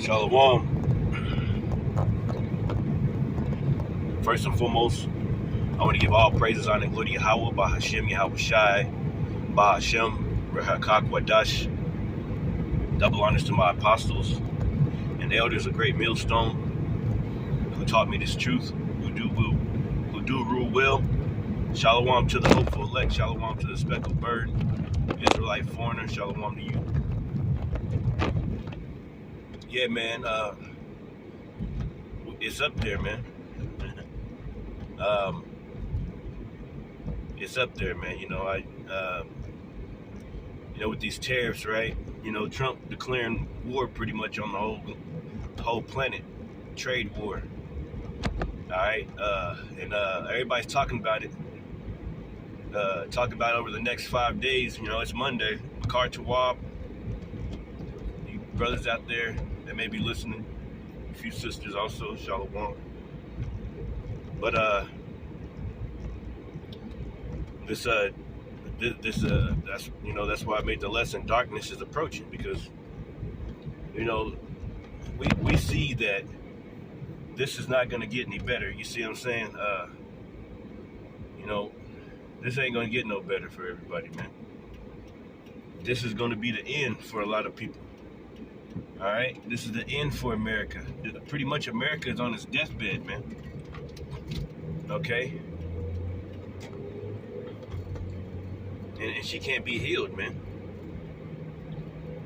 Shalom. First and foremost, I want to give all praises, honor, and glory to Yahweh, Bahashem, Yahweh Shai, Bahashem, Rehakak Wadash. Double honors to my apostles and elders, a great millstone, who taught me this truth, who do rule well. Shalom to the hopeful elect, shalom to the speckled bird, Israelite foreigner, shalom to you. Yeah, man, it's up there, man. It's up there, man. With these tariffs, right? Trump declaring war pretty much on the whole planet, trade war. All right, and everybody's talking about it. Talk about it over the next 5 days. It's Monday. Makar Tawab, you brothers out there that may be listening, a few sisters also, shalom. But that's why I made the lesson. Darkness is approaching, because we see that this is not going to get any better. You see what I'm saying? This ain't going to get no better for everybody, man. This is going to be the end for a lot of people. All right, this is the end for America. Pretty much America is on its deathbed, man. Okay. And she can't be healed, man.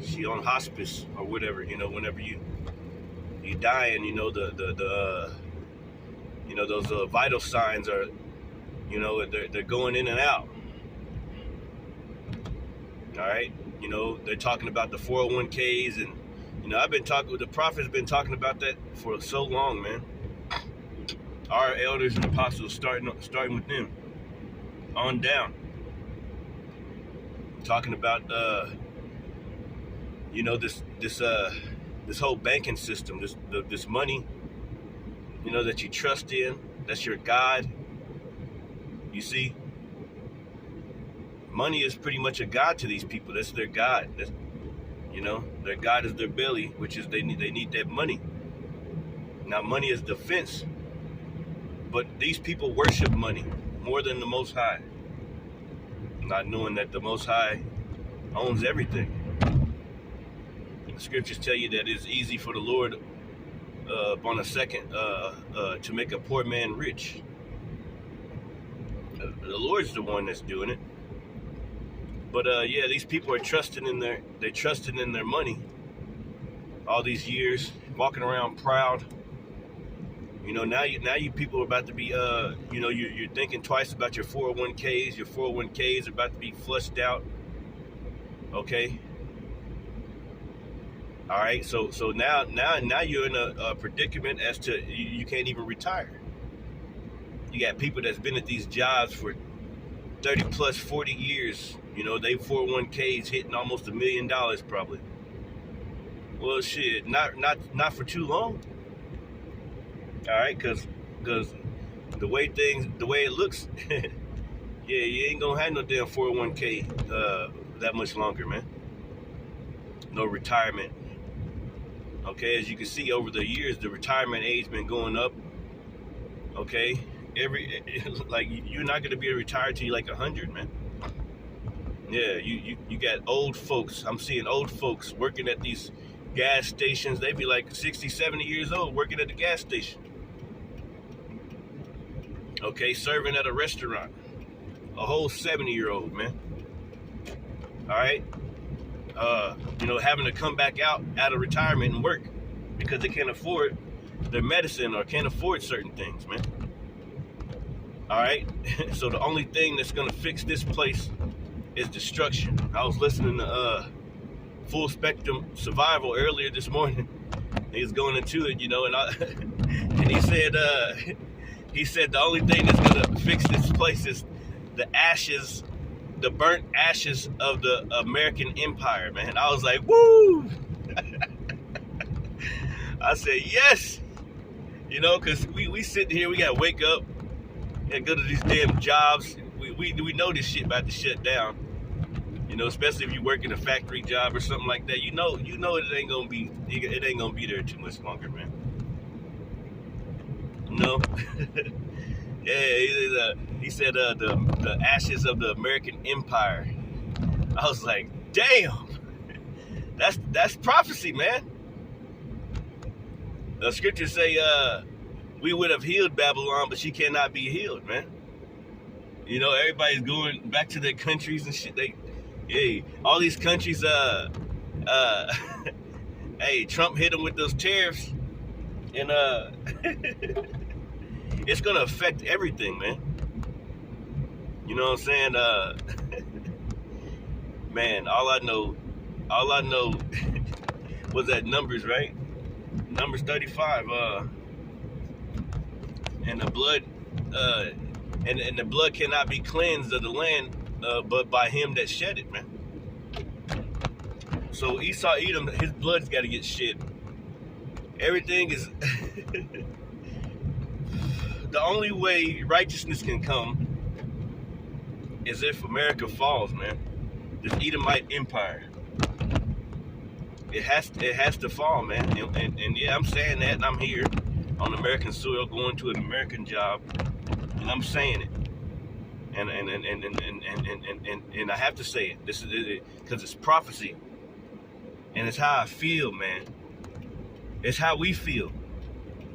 She on hospice or whatever, whenever you dying, those vital signs are, they're going in and out. All right. They're talking about the 401ks, and, the prophet's been talking about that for so long, man. Our elders and apostles starting with them on down. Talking about this whole banking system, this money, that you trust in, that's your God. You see, money is pretty much a god to these people. That's their God. Their God is their belly, which is they need that money. Now, money is defense, but these people worship money more than the Most High, not knowing that the Most High owns everything. The scriptures tell you that it's easy for the Lord upon a second to make a poor man rich. The Lord's the one that's doing it. But these people are trusting in their money all these years, walking around proud. Now you people are about to be, you're thinking twice about your 401ks. Your 401ks are about to be flushed out. Okay. All right. So now you're in a predicament as to you can't even retire. You got people that's been at these jobs for 30 plus 40 years. They 401ks hitting almost $1 million probably. Well, shit, not for too long. All right, because the way it looks, yeah, you ain't gonna have no damn 401k that much longer, man. No retirement. Okay, as you can see over the years, the retirement age been going up. Okay, you're not gonna be retired till you're like 100, man. Yeah, you got old folks. I'm seeing old folks working at these gas stations. They be like 60, 70 years old working at the gas station. Okay, serving at a restaurant. A whole 70-year-old, man. All right. Having to come back out of retirement and work because they can't afford their medicine or can't afford certain things, man. All right. So the only thing that's going to fix this place is destruction. I was listening to Full Spectrum Survival earlier this morning. He was going into it, and he said the only thing that's gonna fix this place is the burnt ashes of the American Empire, man. I was like, woo! I said yes, because we sitting here, we gotta wake up and go to these damn jobs. We know this shit about to shut down. You know, especially if you work in a factory job or something like that. You know it ain't gonna be there too much longer, man. No. Yeah, he said the ashes of the American Empire. I was like, damn, that's prophecy, man. The scriptures say we would have healed Babylon, but she cannot be healed, man. You know, everybody's going back to their countries and shit. All these countries, hey, Trump hit them with those tariffs, and it's gonna affect everything, man. You know what I'm saying? Man, all I know was that Numbers, right? Numbers 35, and the blood, and the blood cannot be cleansed of the land, but by him that shed it, man. So Esau, Edom, his blood's got to get shed. Everything is. The only way righteousness can come is if America falls, man. This Edomite empire. It has to fall, man. And yeah, I'm saying that, and I'm here on American soil, going to an American job, and I'm saying it. And I have to say it. This is because it's prophecy, and it's how I feel, man. It's how we feel.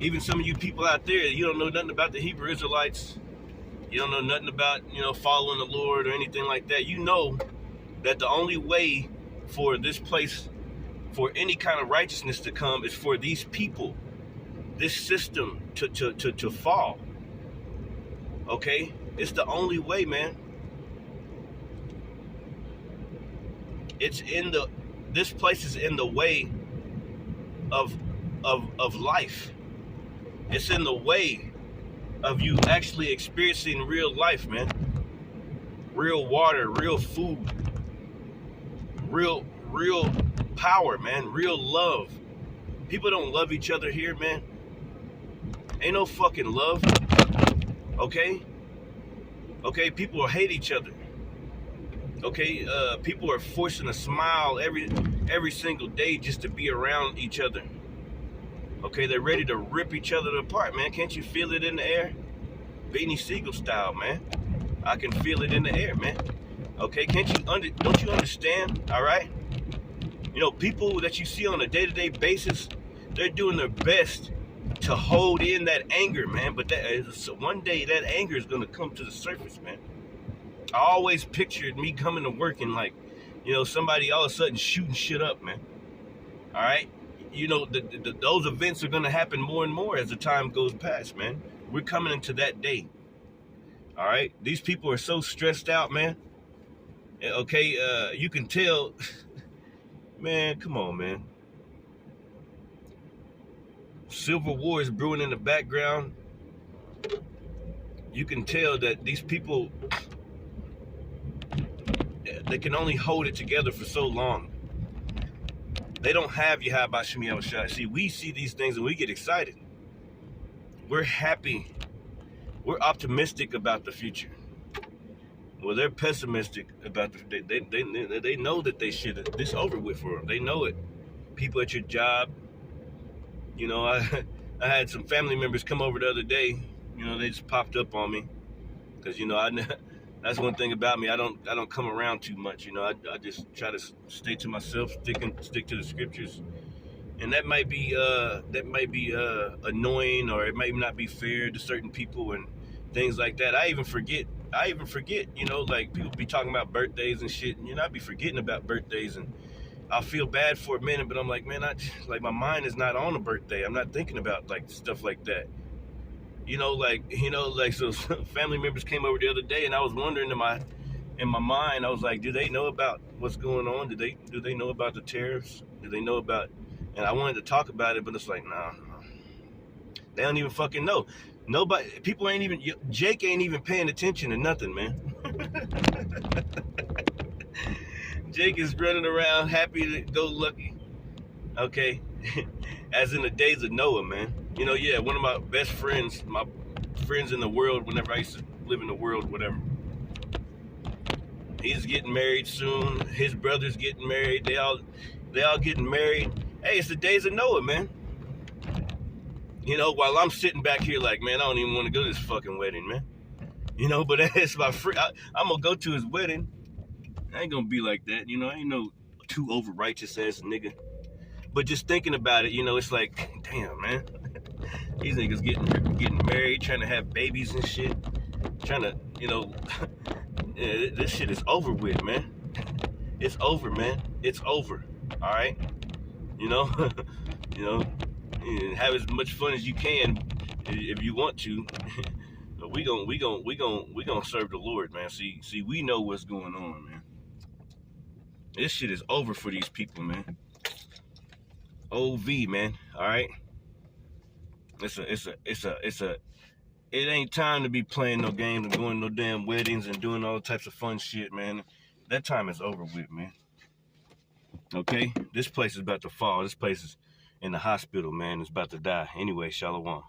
Even some of you people out there, you don't know nothing about the Hebrew Israelites. You don't know nothing about, following the Lord or anything like that. You know that the only way for this place, for any kind of righteousness to come, is for these people, this system to fall. Okay? It's the only way, man. This place is in the way of life. It's in the way of you actually experiencing real life, man. Real water, real food, real power, man. Real love. People don't love each other here, man. Ain't no fucking love. Okay? Okay, people hate each other. Okay, people are forcing a smile every single day just to be around each other. Okay, they're ready to rip each other apart, man. Can't you feel it in the air? Beanie Siegel style, man. I can feel it in the air, man. Okay, don't you understand? All right? People that you see on a day-to-day basis, they're doing their best to hold in that anger, man. But one day that anger is going to come to the surface, man. I always pictured me coming to work and somebody all of a sudden shooting shit up, man. All right? Those events are going to happen more and more as the time goes past, man. We're coming into that day. All right? These people are so stressed out, man. Okay, you can tell. Man, come on, man. Civil war is brewing in the background. You can tell that these people, they can only hold it together for so long. They don't have Yahweh Shem Yahushua. See, we see these things and we get excited. We're happy. We're optimistic about the future. Well, they're pessimistic about they know that they should have this over with for them. They know it. People at your job. I had some family members come over the other day. They just popped up on me because that's one thing about me. I don't come around too much. I just try to stay to myself, stick to the scriptures, and that might be annoying, or it might not be fair to certain people and things like that. I even forget. Like people be talking about birthdays and shit, and I be forgetting about birthdays, and I feel bad for a minute, but I'm like, man, my mind is not on a birthday. I'm not thinking about stuff like that. So family members came over the other day, and I was wondering in my mind, I was like, do they know about what's going on? Do they know about the tariffs? Do they know about? And I wanted to talk about it, but it's like, no, they don't even fucking know. Nobody, people ain't even. Jake ain't even paying attention to nothing, man. Jake is running around happy to go lucky. Okay, as in the days of Noah, man. One of my best friends, my friends in the world, whenever I used to live in the world, whatever. He's getting married soon. His brother's getting married. They all getting married. Hey, it's the days of Noah, man. You know, while I'm sitting back here like, man, I don't even want to go to this fucking wedding, man. You know, but it's my free. I'm gonna go to his wedding. I ain't gonna be like that, you know. I ain't no too over righteous ass nigga. But just thinking about it, you know, it's like, damn, man. These niggas getting married, trying to have babies and shit, trying to, you know, this shit is over with, man. It's over, man. It's over. All right, you know, you know, have as much fun as you can if you want to. But we gonna serve the Lord, man. See, we know what's going on, man. This shit is over for these people, man. OV, man. All right. It ain't time to be playing no games and going to no damn weddings and doing all types of fun shit, man. That time is over with, man. Okay? This place is about to fall. This place is in the hospital, man. It's about to die. Anyway, Shalom.